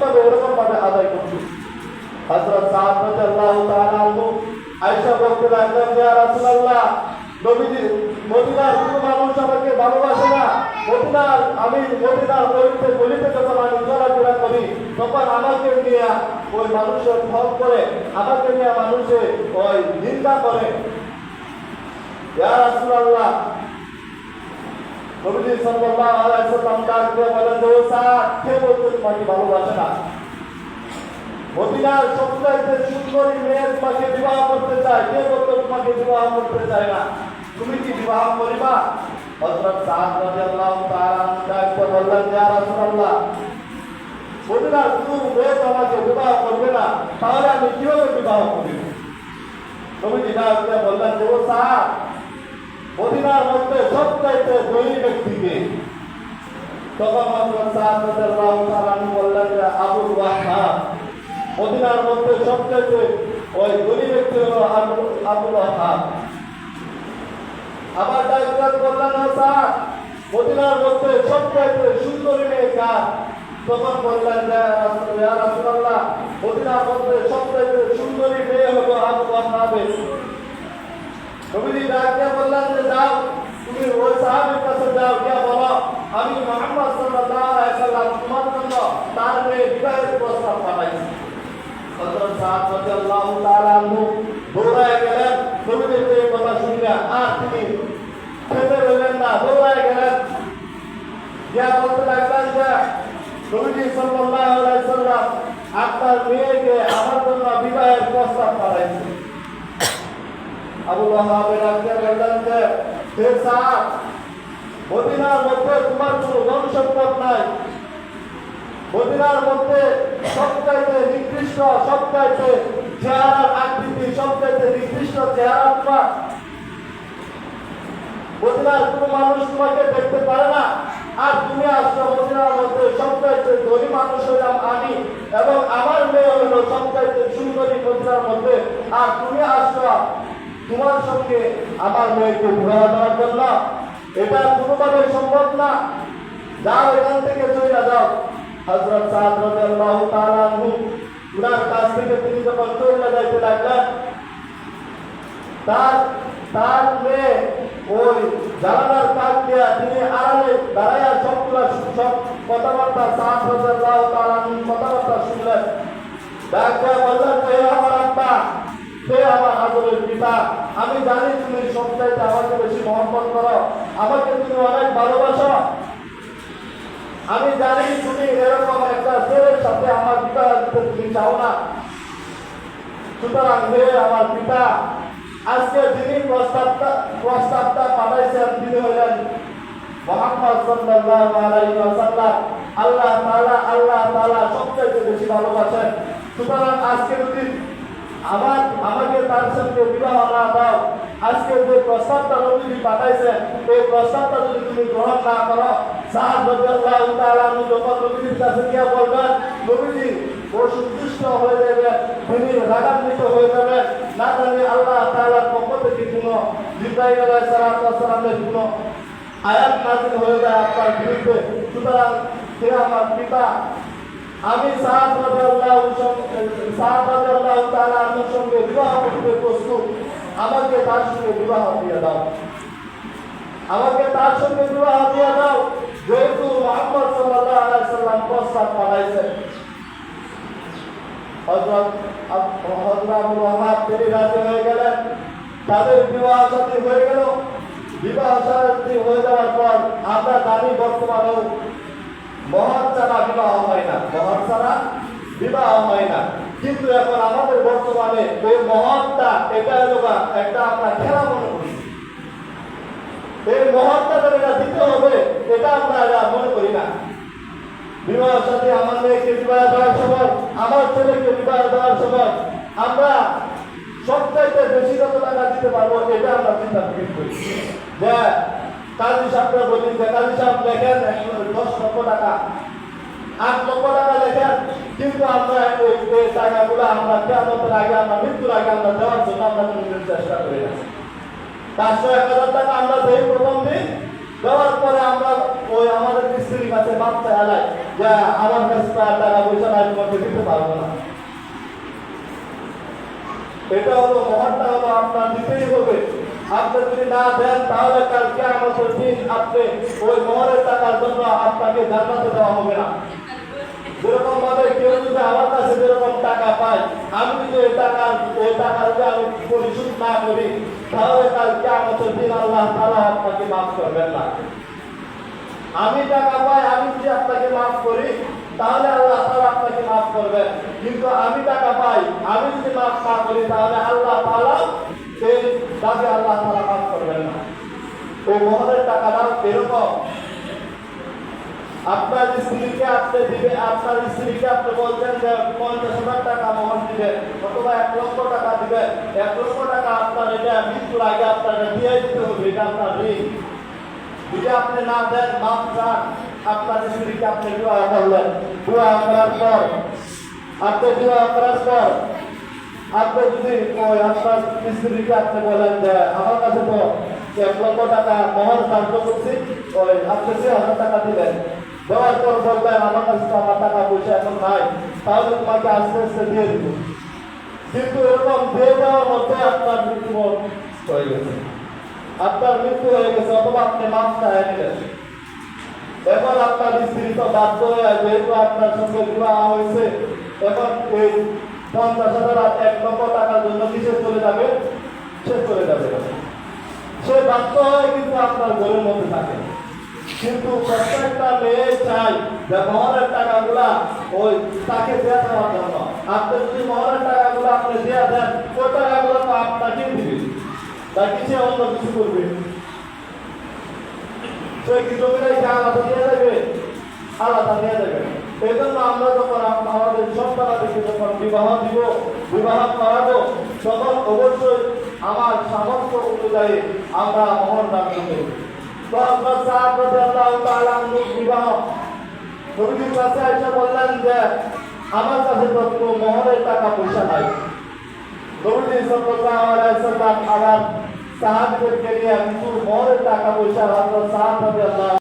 কিভাবে এরকম ভাবে আদায় করছি। হযরত সাদ রাদিয়াল্লাহু তাআলা আনহু আয়েশা বলতে লাগলেন, ইয়া রাসূলুল্লাহ, নবীজি মদিনার কোনো মানুষ আমাকে ভালোবাসে না। আমি মদিনার গলিতে যখন আমি চলাফেরা করি তখন আমাকে নিয়ে ওই মানুষের ফল করে, আমাকে নিয়ে মানুষে ওই নিন্দা করে। ইয়া রাসূলুল্লাহ, নবীজি সাল্লাল্লাহু আলাইহি ওয়াসাল্লাম ডাক দিয়ে বলেন যে, ও সাদ, কে বলতে তোমাকে ভালোবাসে না? মদিনার সবচাইতে সুন্দরী মেয়ে তোমাকে বিবাহ করতে চায়, কে বলতে তোমাকে বিবাহ করতে চায় না? তুমি কি বিবাহ করিবা? হযরত সাদ রাদিয়াল্লাহু তাআলা ডাক দিয়ে বললেন, ইয়া রাসূলুল্লাহ, মদিনার কোনো মেয়ে আমাকে বিবাহ করবে না, তাহলে আমি কিভাবে বিবাহ করিব? নবীজি ডাক দিয়ে বললেন যে, ও সাদ, মদিনার মধ্যে সবচাইতে ধনী ব্যক্তিকে। তখন হযরত সাদ রাদিয়াল্লাহু তাআলা বললেন যে, আবুল ওয়াহাব। মদিনার মধ্যে সবচাইতে ওই ধনী ব্যক্তি হলো আবুল ওয়াহাব। আবার ডাক্তার বললেন, ও সাদ, মদিনার মধ্যে সবচাইতে সুন্দরী মেয়ে কার? তখন বললেন যে, ইয়া রাসূলুল্লাহ, মদিনার মধ্যে সবচাইতে সুন্দরী মেয়ে হলো আবু ওয়াহাবের। নবীজি ডাকতে বললেন যে, যাও তুমি ওই সাহাবীর কাছে যাও, গিয়ে বলো আমি মুহাম্মদ সাল্লাল্লাহু আলাইহি ওয়াসাল্লাম তোমার জন্য তার মেয়ে বিবাহের প্রস্তাব পাঠাইছি। হযরত সাদ রাদিয়াল্লাহু তাআলা আনহু দৌড়ায় গেলেন নবীজির এই কথা শুনে, আর তিনি থেমে রইলেন না, দৌড়ায় গেলেন। গিয়া বলতে লাগলেন যে, নবীজি সাল্লাল্লাহু আলাইহি ওয়াসাল্লাম আপনার মেয়েকে আমার জন্য বিবাহের প্রস্তাব পাঠাইছে। আবু ওয়াহাব রাদিয়াল্লাহু বললেন যে, হে সাদ, মদিনার মধ্যে তোমার কোনো ধন সম্পদ নাই। মদিনার মধ্যে সবচাইতে নিকৃষ্ট, সবচাইতে চেহারার আকৃতি, সবচাইতে নিকৃষ্ট চেহারা তোমার। মদিনার কোনো মানুষ তোমাকে দেখতে পারে না, আর তুমি আসছো মদিনার মধ্যে সবচাইতে ধনী মানুষ হইলাম আমি, এবং আমার মেয়ে হইল সবচাইতে সুন্দরী মদিনার মধ্যে, আর তুমি আসছো তোমার সঙ্গে আমার মেয়েকে বিবাহ দেওয়ার জন্য। এটা কোনোভাবে সম্ভব না, যাও এখান থেকে চলে যাও। হযরত সাদ রাদিয়াল্লাহু তাআলা আনহু উনার কাছ থেকে তিনি যখন চলে যাইতে লাগলেন, তার মেয়ে ওই জানালার কাছ দিয়ে তিনি আড়ালে দাঁড়াইয়া সব কথাবার্তা সাদ রাদিয়াল্লাহু তাআলা আনহু কথাবার্তা শুনলেন। ডাক্তার বললেন, হে আমার আব্বা, হে আমার আদরের পিতা, আমি জানি তুমি সবচাইতে আমাকে বেশি মহব্বত করো, আমাকে তুমি অনেক ভালোবাসো। আমি জানি তুমি এরকম একটা ছেলের সাথে আমার বিবাহ দিতে তুমি চাও না। সুতরাং হে আমার পিতা, আজকে যিনি প্রস্তাবটা পাঠাইছেন তিনি হলেন মুহাম্মদ সাল্লাল্লাহু আলাইহি ওয়াসাল্লাম। আল্লাহ তাআলা সবচেয়ে বেশি ভালোবাসেন। সুতরাং আজকে যদি আমাকে তার সঙ্গে বিবাহ না দাও, আজকে যে প্রস্তাবটা নবীজি পাঠাইছেন এই প্রস্তাবটা যদি তুমি গ্রহণ না করো, সাদ রাদিয়াল্লাহু তাআলা আনহু যখন নবীজির কাছে গিয়ে বলবেন, নবীজি ও সন্তুষ্ট হয়ে যাবেন, তিনি রাগান্বিত হয়ে যাবেন, না জানি আল্লাহ তাআলার পক্ষ থেকে কোনো জিবরাইল আলাইহিস সালামের কোনো আয়াত নাযিল হয়ে যায় আপনার বিরুদ্ধে। সুতরাং হে আমার পিতা, আমি সাদ রাদিয়াল্লাহু তাআলা আনহুর সঙ্গে বিবাহ করতে প্রস্তুত, আমাকে তার সঙ্গে বিবাহ দিয়ে দাও, আমাকে তার সঙ্গে বিবাহ দিয়ে দাও, যেহেতু মুহাম্মদ সাল্লাল্লাহু আলাইহি ওয়াসাল্লাম প্রস্তাব পাঠাইছেন। হযরত আবু ওয়াহাব তিনি রাজি হয়ে গেলেন, তাদের বিবাহ শাদী হয়ে গেল। বিবাহ শাদী হয়ে যাওয়ার পর আমরা জানি বর্তমানেও মহর ছাড়া বিবাহ হয় না, মহর ছাড়া বিবাহ হয় না। কিন্তু এখন আমাদের বর্তমানে এই মহরটা এটা হলো একটা আমরা খেলা মনে করি। এই মহরটা যেটা দিতে হবে এটা আমরা মনে করি না। বিবাহ সাথে আমার মেয়েকে বিবাহ দেওয়ার সময়, আমার ছেলেকে বিবাহ দেওয়ার সময় আমরা সবচাইতে বেশি কত টাকা দিতে পারবো এটা আমরা চিন্তা করি। যে কাজী সাহেবরা বলি যে কাজী সাহেব লেখেন 10 লক্ষ টাকা, 8 লক্ষ টাকা লেখেন, কিন্তু আমরা এই টাকাগুলো আমরা কিয়ামতের আগে, আমরা মৃত্যুর আগে আমরা দেওয়ার জন্য আমরা কোনো চেষ্টা করি না। 500-1000 টাকা আমরা দেই প্রথম দিন, দেওয়ার পরে আমরা ওই আমাদের স্ত্রীর কাছে বাচ্চা এলাই যে আমার কাছে টাকা পয়সা নাই, এটা হলো মহরটা হলো আপনার দিতেই হবে। আপনি যদি না দেন তাহলে কাল কিয়ামতের দিন আপনি ওই মহরের টাকার জন্য আপনাকে জান্নাতে দেওয়া হবে না। যেরকম ভাবে কেউ যদি আমার কাছে যেরকম টাকা পায়, আমি যদি ওই টাকার যদি আমি পরিশোধ না করি, তাহলে কাল কিয়ামতের দিন আল্লাহ তাআলা আপনাকে মাফ করবেন না। আমি টাকা পাই, আমি যদি আপনাকে মাফ করি তাহলে আল্লাহ তাআলা আপনাকে মাফ করবেন, কিন্তু আমি টাকা পাই, আমি যদি মাফ না করি তাহলে আল্লাহ তাআলা সেই দাবি আল্লাহ তাআলা মাফ করবেন না। ওই মহরের টাকাটা এরকম, আপনার স্ত্রীকে আপনি দিবে, আপনার স্ত্রীকে আপনি বলছেন যে 50,000 টাকা মোহর দিবেন অথবা 1 লক্ষ টাকা দিবেন, 1 লক্ষ টাকা আপনার এটা মৃত্যুর আগে আপনার দিয়ে দিতে হবে, এটা আপনার ঋণ। যদি আপনি না দেন, মাফ চান, আপনার স্ত্রীকে আপনি দোয়া করলেন, দোয়া করার পর আপনি যদি ওই আপনার স্ত্রীকে আপনি বলেন যে আমার কাছে তো 1 লক্ষ টাকা মোহর ধার্য করছি, ওই আপনি 6,000 টাকা দিলেন, দেওয়ার পর বলবেন আমার কাছে তো আমার টাকা পয়সা এখন নাই, তাহলে তোমাকে আস্তে আস্তে দিয়ে দিব। কিন্তু এরকম দিয়ে দেওয়ার মধ্যে আপনার মৃত্যু হয়ে গেছে, অথবা আপনি মাফ চাই নিলেন। এখন আপনার স্ত্রী তো বাধ্য হয়ে, যেহেতু আপনার সঙ্গে বিবাহ হয়েছে, এখন এই 50,000 1 লক্ষ টাকার জন্য কিসে চলে যাবে, সে বাধ্য হয়, কিন্তু আপনার ঘরের মধ্যে থাকে। কিন্তু প্রত্যেকটা মেয়ে চাই যে মহরের টাকাগুলা ওই তাকে দেওয়া দেওয়ার জন্য। আপনি যদি মহরের টাকাগুলো আপনি দেওয়া দেন, ওই টাকাগুলো তো আপনাকেই দিবে, তাকে সে অন্য কিছু করবে, সে কি জমিটাই আলাদা দিয়ে যাবে, এই জন্য আমরা যখন আমাদের সন্তানদেরকে যখন বিবাহ করাবো, তখন অবশ্যই আমার সামর্থ্য অনুযায়ী আমরা মহর দান করব। তো আপনার বিবাহ নবীর কাছে এসে বললেন যে আমার কাছে তো কোনো মহরের টাকা পয়সা নাই। নবী সাল্লাল্লাহু আলাইহি ওয়াসাল্লাম আবার সাহাবীদেরকে নিয়ে কিছু মহরের টাকা পয়সা হযরত সাদ রাদিয়াল্লাহু